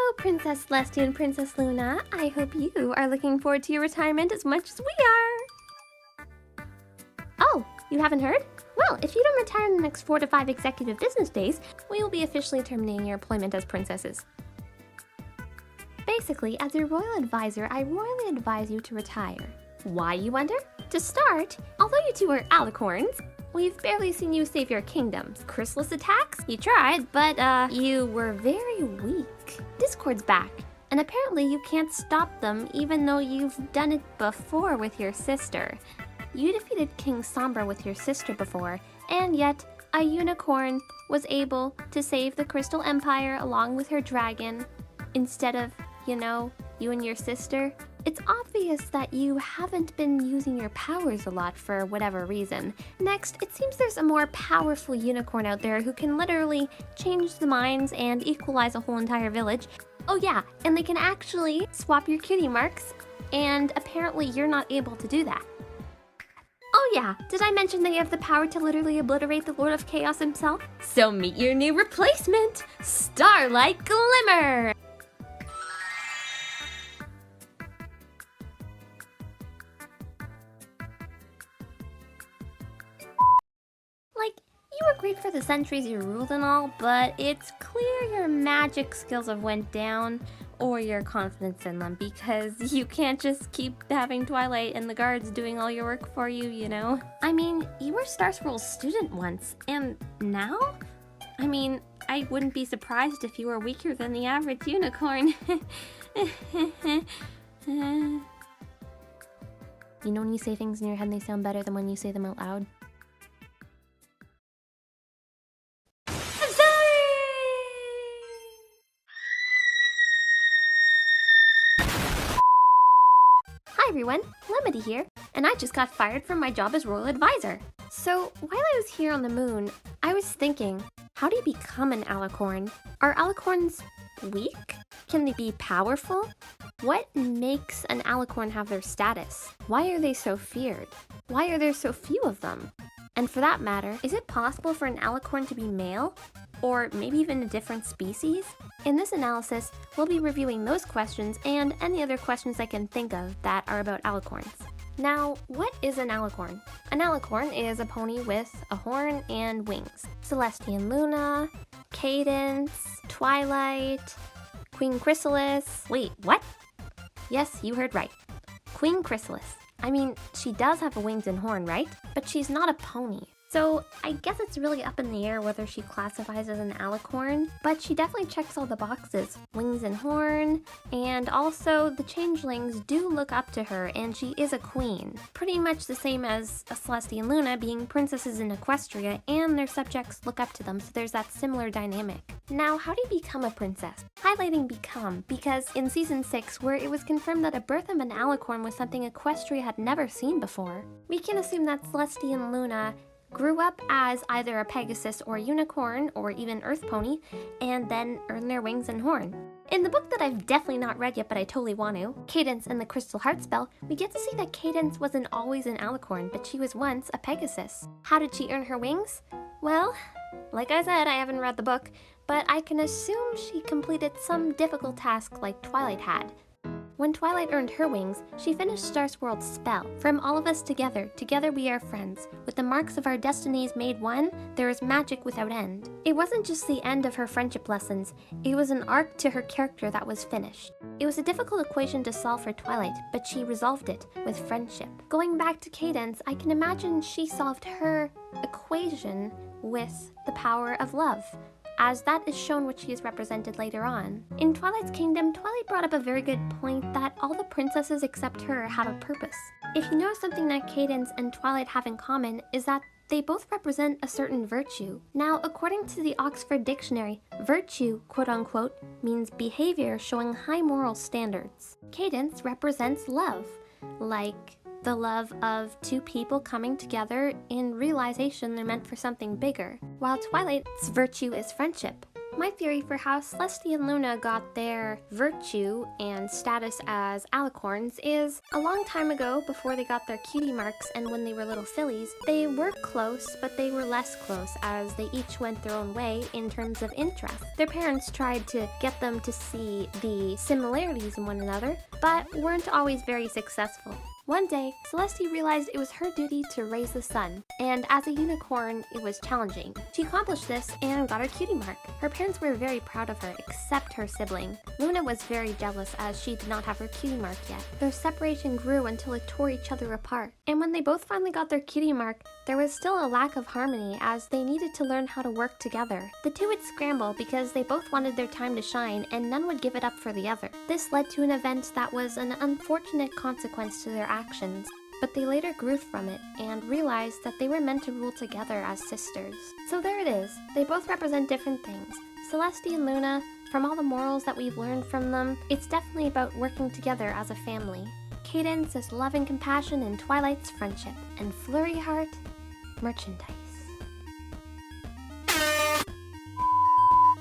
Hello, Princess Celestia and Princess Luna. I hope you are looking forward to your retirement as much as we are. Oh, you haven't heard? Well, if you don't retire in the next 4 to 5 executive business days, we will be officially terminating your employment as princesses. Basically, as your royal advisor, I royally advise you to retire. Why, you wonder? To start, although you two are alicorns, we've barely seen you save your kingdoms. Chrysalis attacks? You tried, but you were very weak. Discord's back, and apparently you can't stop them even though you've done it before with your sister. You defeated King Sombra with your sister before, and yet a unicorn was able to save the Crystal Empire along with her dragon instead of, you know, you and your sister. It's obvious that you haven't been using your powers a lot for whatever reason. Next, it seems there's a more powerful unicorn out there who can literally change the minds and equalize a whole entire village. Oh yeah, and they can actually swap your cutie marks, and apparently you're not able to do that. Oh yeah, did I mention they have the power to literally obliterate the Lord of Chaos himself? So meet your new replacement, Starlight Glimmer! You were great for the centuries you ruled and all, but it's clear your magic skills have went down, or your confidence in them, because you can't just keep having Twilight and the guards doing all your work for you, you know? I mean, you were Star Scroll's student once, and now? I mean, I wouldn't be surprised if you were weaker than the average unicorn. You know when you say things in your head, they sound better than when you say them out loud? Hi everyone, Lemody here, and I just got fired from my job as royal advisor. So while I was here on the moon, I was thinking, how do you become an alicorn? Are alicorns weak? Can they be powerful? What makes an alicorn have their status? Why are they so feared? Why are there so few of them? And for that matter, is it possible for an alicorn to be male? Or maybe even a different species? In this analysis, we'll be reviewing those questions and any other questions I can think of that are about alicorns. Now, what is an alicorn? An alicorn is a pony with a horn and wings. Celestia and Luna, Cadence, Twilight, Queen Chrysalis. Wait, what? Yes, you heard right. Queen Chrysalis. I mean, she does have a wings and horn, right? But she's not a pony. So I guess it's really up in the air whether she classifies as an alicorn, but she definitely checks all the boxes. Wings and horn, and also the changelings do look up to her, and she is a queen. Pretty much the same as Celestia and Luna being princesses in Equestria, and their subjects look up to them, so there's that similar dynamic. Now, how do you become a princess? Highlighting become, because in Season 6, where it was confirmed that a birth of an alicorn was something Equestria had never seen before, we can assume that Celestia and Luna grew up as either a Pegasus or a unicorn or even Earth Pony, and then earned their wings and horn. In the book that I've definitely not read yet but I totally want to, Cadence and the Crystal Heart Spell, we get to see that Cadence wasn't always an alicorn, but she was once a Pegasus. How did she earn her wings? Well, like I said, I haven't read the book, but I can assume she completed some difficult task like Twilight had. When Twilight earned her wings, she finished Star Swirl's spell. From all of us together, together we are friends. With the marks of our destinies made one, there is magic without end. It wasn't just the end of her friendship lessons, it was an arc to her character that was finished. It was a difficult equation to solve for Twilight, but she resolved it with friendship. Going back to Cadence, I can imagine she solved her equation with the power of love, as that is shown which she is represented later on. In Twilight's Kingdom, Twilight brought up a very good point that all the princesses except her have a purpose. If you know something that Cadence and Twilight have in common is that they both represent a certain virtue. Now, according to the Oxford Dictionary, virtue, quote-unquote, means behavior showing high moral standards. Cadence represents love, like the love of two people coming together in realization they're meant for something bigger, while Twilight's virtue is friendship, My theory for how Celeste and Luna got their virtue and status as alicorns is a long time ago, before they got their cutie marks and when they were little fillies, they were close, but they were less close as they each went their own way in terms of interest. Their parents tried to get them to see the similarities in one another, but weren't always very successful. One day, Celeste realized it was her duty to raise the sun, and as a unicorn, it was challenging. She accomplished this and got her cutie mark. Her parents were very proud of her, except her sibling. Luna was very jealous as she did not have her cutie mark yet. Their separation grew until it tore each other apart. And when they both finally got their cutie mark, there was still a lack of harmony as they needed to learn how to work together. The two would scramble because they both wanted their time to shine and none would give it up for the other. This led to an event that was an unfortunate consequence to their actions, but they later grew from it and realized that they were meant to rule together as sisters. So there it is. They both represent different things. Celeste and Luna, from all the morals that we've learned from them, it's definitely about working together as a family. Cadence is love and compassion, and Twilight's friendship, and Flurry Heart, merchandise.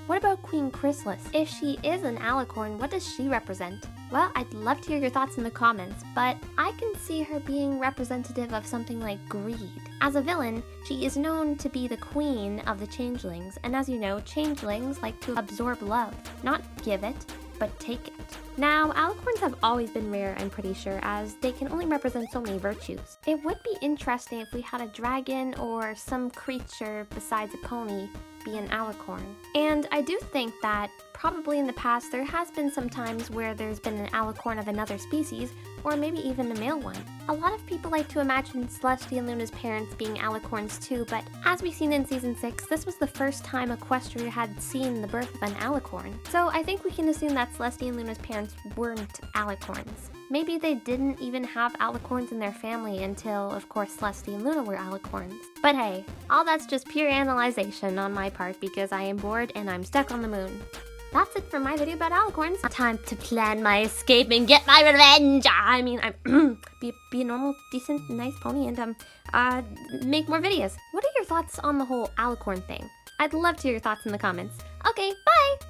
What about Queen Chrysalis? If she is an alicorn, what does she represent? Well, I'd love to hear your thoughts in the comments, but I can see her being representative of something like greed. As a villain, she is known to be the queen of the changelings, and as you know, changelings like to absorb love, not give it, but take it. Now, alicorns have always been rare, I'm pretty sure, as they can only represent so many virtues. It would be interesting if we had a dragon or some creature besides a pony be an alicorn. And I do think that probably in the past there has been some times where there's been an alicorn of another species, or maybe even a male one. A lot of people like to imagine Celeste and Luna's parents being alicorns too, but as we've seen in Season 6, this was the first time Equestria had seen the birth of an alicorn. So I think we can assume that Celeste and Luna's parents weren't alicorns. Maybe they didn't even have alicorns in their family until, of course, Celeste and Luna were alicorns. But hey, all that's just pure analyzation on my part because I am bored and I'm stuck on the moon. That's it for my video about alicorns. Time to plan my escape and get my revenge! I mean, I'm be a normal, decent, nice pony and make more videos. What are your thoughts on the whole alicorn thing? I'd love to hear your thoughts in the comments. Okay, bye!